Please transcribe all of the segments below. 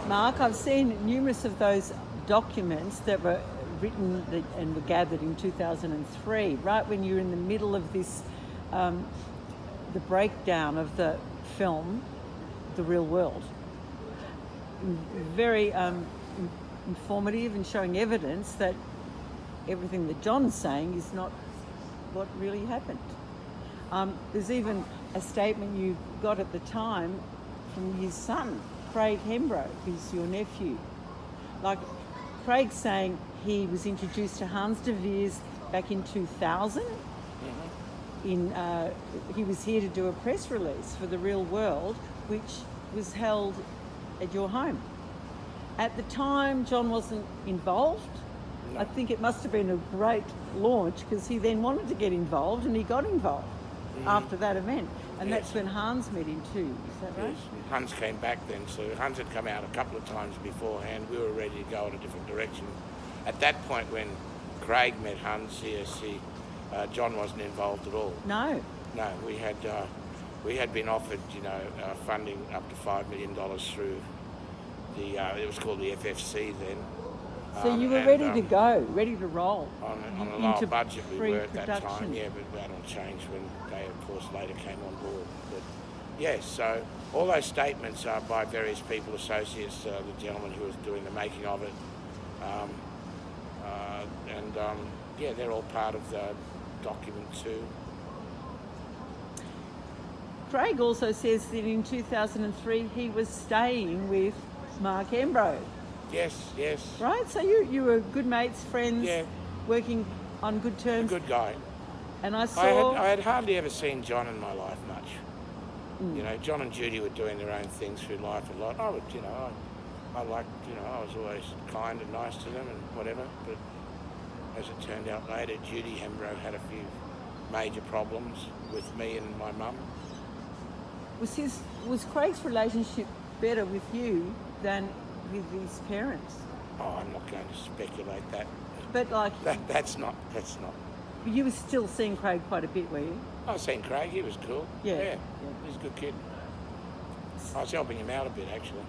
Mark, I've seen numerous of those documents that were written and were gathered in 2003, right when you're in the middle of this, the breakdown of the film, The Real World. Very informative and showing evidence that everything that John's saying is not what really happened. There's even a statement you got at the time from his son, Craig Hembrow, who's your nephew. Like, Craig's saying he was introduced to Hans de Veers back in 2000. He was here to do a press release for The Real World, which was held at your home. At the time, John wasn't involved. No. I think it must have been a great launch, because he then wanted to get involved, and he got involved after that event. And that's when Hans met him too, is that right? Yes, Hans came back then, so Hans had come out a couple of times beforehand. We were ready to go in a different direction. At that point, when Craig met Hans, John wasn't involved at all. No. No, we had been offered, funding up to $5 million through it was called the FFC then. So you were ready to go, ready to roll. On a lower budget we were at that time, yeah, but that all changed when they, of course, later came on board. But yes, so all those statements are by various people, associates, the gentleman who was doing the making of it, they're all part of the document too. Craig also says that in 2003 he was staying with Mark Hembrow. Yes. Right, so you were good mates, friends, working on good terms. A good guy. And I saw... I had hardly ever seen John in my life much. John and Judy were doing their own things through life a lot. I was always kind and nice to them and whatever, but as it turned out later, Judy Hembrow had a few major problems with me and my mum. Was Craig's relationship better with you than with his parents? Oh, I'm not going to speculate that. But that's not. You were still seeing Craig quite a bit, were you? I was seeing Craig. He was cool. Yeah. He's a good kid. I was helping him out a bit, actually.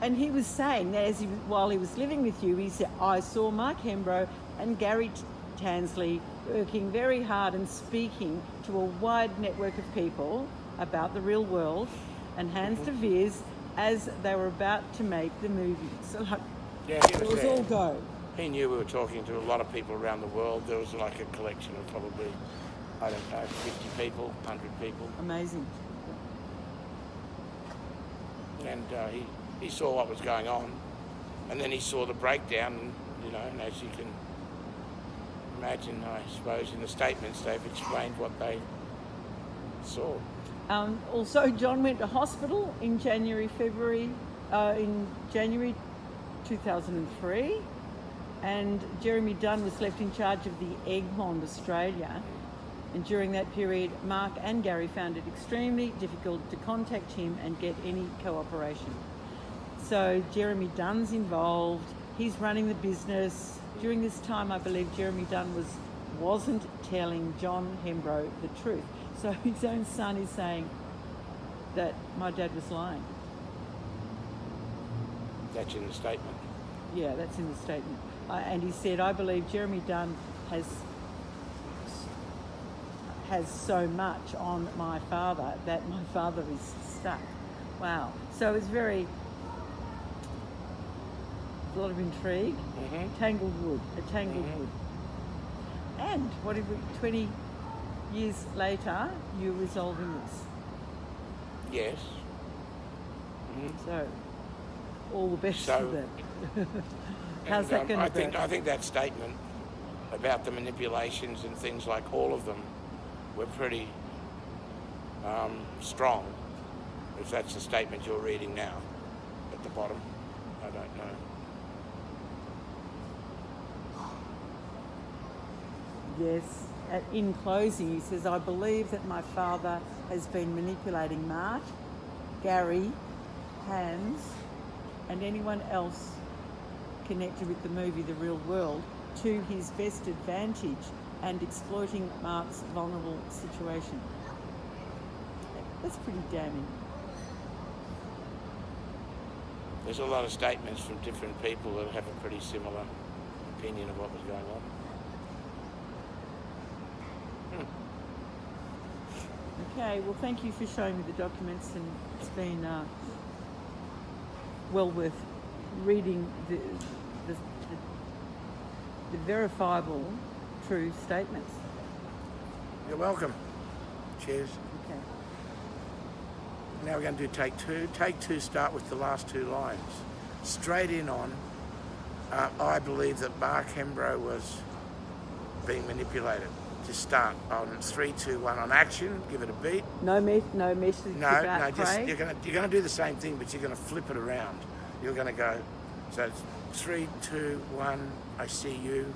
And he was saying that while he was living with you, he said, I saw Mark Hembrow and Gary Tansley working very hard and speaking to a wide network of people about The Real World and Hans de Veers as they were about to make the movie. So it was all go. He knew we were talking to a lot of people around the world. There was like a collection of probably, 50 people, 100 people. Amazing. And he saw what was going on, and then he saw the breakdown, and as you can imagine, I suppose, in the statements, they've explained what they saw. Also, John went to hospital in January 2003, and Jeremy Dunn was left in charge of the Egmont, Australia. And during that period, Mark and Gary found it extremely difficult to contact him and get any cooperation. So Jeremy Dunn's involved. He's running the business. During this time, I believe Jeremy Dunn wasn't telling John Hembrow the truth. So his own son is saying that my dad was lying. That's in the statement. Yeah, that's in the statement. And he said, I believe Jeremy Dunn has so much on my father that my father is stuck. Wow. So it's a lot of intrigue. Tangled wood. And 20 years later, you're resolving this. Yes. So, all the best for that. How's that going to go? I think that statement about the manipulations and things, like all of them, were pretty strong. If that's the statement you're reading now at the bottom, I don't know. Yes. In closing, he says, I believe that my father has been manipulating Mark, Gary, Hans, and anyone else connected with the movie The Real World to his best advantage and exploiting Mark's vulnerable situation. That's pretty damning. there's a lot of statements from different people that have a pretty similar opinion of what was going on. Okay, well, thank you for showing me the documents, and it's been well worth reading the verifiable, true statements. You're welcome. Cheers. Okay. Now we're going to do take two. Take two, start with the last two lines. Straight in on, I believe that Mark Hembrow was being manipulated. Just start on 3, 2, 1 on action. Give it a beat. No message about just Craig? you're going to do the same thing, but you're going to flip it around. You're going to go. So it's 3, 2, 1. I see you.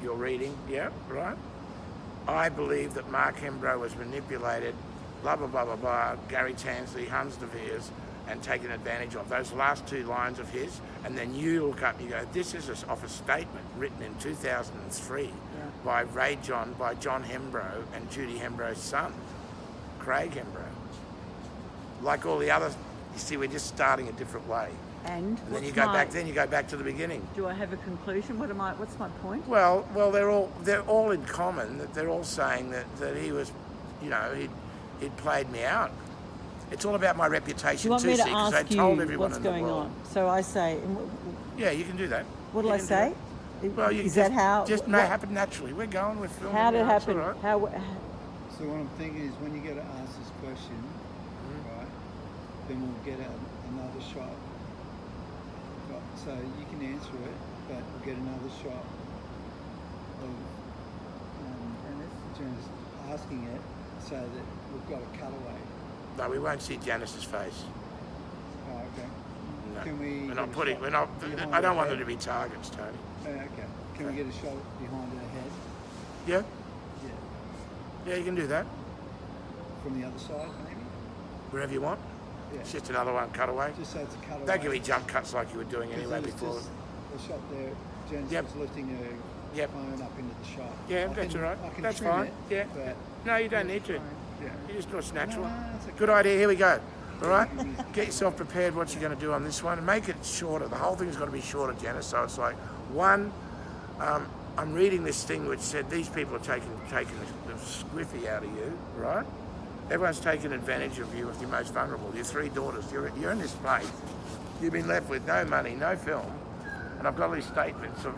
You're reading. Yeah, right. I believe that Mark Hembrow was manipulated. Blah blah blah blah blah. Gary Tansley, Hans de Veers, and taken advantage of. Those last two lines of his, and then you look up and you go, this is off a statement written in 2003 by Rayjon, by John Hembrow and Judy Hembrow's son, Craig Hembrow. Like all the others, you see, we're just starting a different way. And then you go back. Then you go back to the beginning. Do I have a conclusion? What's my point? Well, they're all in common. That they're all saying that he was, he'd played me out. It's all about my reputation too, because I told everyone what's in the going world. on? So I say, yeah, you can do that. What do I say? Well, is that how? Just may happen naturally. We're going with filming. How did it happen? Right. So what I'm thinking is, when you get to ask this question, right, then we'll get another shot. Right, so you can answer it, but we'll get another shot of Janice asking it, so that we've got a cutaway. No, we won't see Janice's face. Oh, okay. No, Can we? We're not putting. We're not. I don't want them to be targets, Tony. Oh, okay. Can we get a shot behind her head? Yeah. Yeah. Yeah, you can do that. From the other side, maybe. Wherever you want. Yeah. It's just another one cutaway. Just so it's a cutaway. Don't give me jump cuts like you were doing anyway before. The shot there, Janice was lifting her phone up into the shot. Yeah, that's all right. I can That's trim fine. it, Yeah. but No, you don't need to. yeah. You just do it's natural. No, it's okay. Good idea. Here we go. All right. Get yourself prepared. What you're going to do on this one, and make it shorter. The whole thing's got to be shorter, Janice. So it's like one. I'm reading this thing which said these people are taking the squiffy out of you, right? Everyone's taking advantage of you with your most vulnerable. Your 3 daughters. You're in this place. You've been left with no money, no film, and I've got these statements of,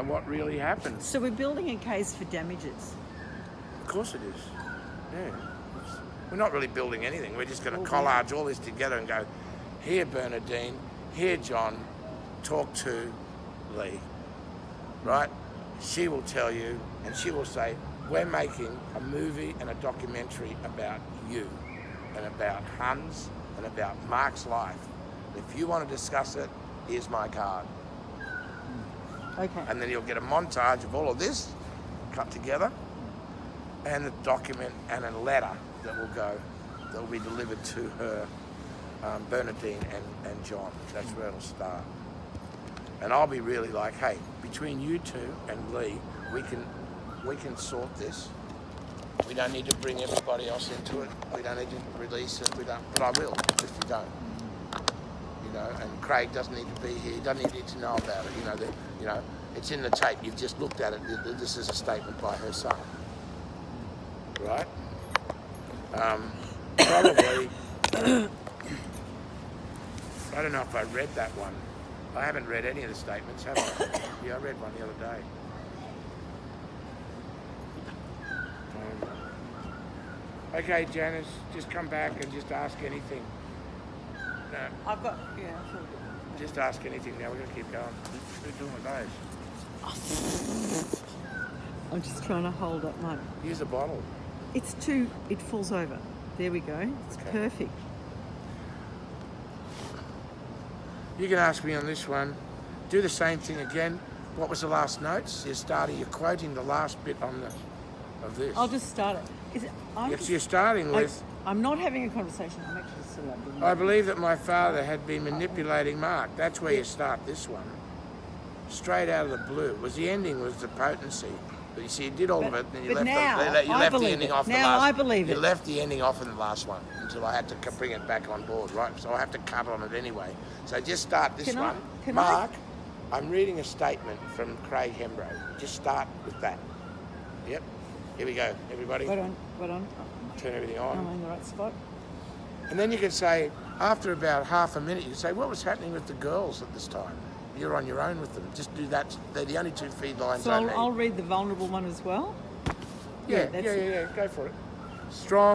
what really happened. So we're building a case for damages. Of course it is. Yeah. We're not really building anything. We're just going to collage all this together and go, here Bernadine, here John, talk to Lee. Right? She will tell you, and she will say, we're making a movie and a documentary about you and about Hans and about Mark's life. If you want to discuss it, here's my card. Okay. And then you'll get a montage of all of this cut together, and the document and a letter that will be delivered to her, Bernadine and John. That's where it'll start. And I'll be really like, hey, between you two and Lee, we can sort this. We don't need to bring everybody else into it. We don't need to release it. But I will if you don't. And Craig doesn't need to be here. He doesn't need to know about it. It's in the tape. You've just looked at it. This is a statement by her son. Right? Probably. I don't know if I read that one. I haven't read any of the statements, have I? Yeah, I read one the other day. Okay, Janice, just come back and just ask anything. No, I've got, just ask anything now. We're going to keep going. We're doing with those. I'm just trying to hold up my... Use a bottle. It falls over. There we go. It's perfect. You can ask me on this one. Do the same thing again. What was the last notes? You're quoting the last bit of this. I'll just start it. You're starting with... I'm not having a conversation. I'm actually still up. I believe that my father had been manipulating Mark. That's where you start this one. Straight out of the blue. The ending was the potency. But you see, you did all of it, and you but left, now, you I left the believe ending it. off the Now last. I believe you it. left the ending off in the last one until I had to bring it back on board, right? So I have to cut on it anyway. So just start this one. Mark, I'm reading a statement from Craig Hembrow. Just start with that. Yep. Here we go, everybody. Wait on. Turn everything Am I on. in the right spot? And then you can say, after about half a minute, you can say, what was happening with the girls at this time? You're on your own with them. Just do that. They're the only 2 feed lines So I need. I'll read the vulnerable one as well? Yeah, that's yeah. Go for it. Strong.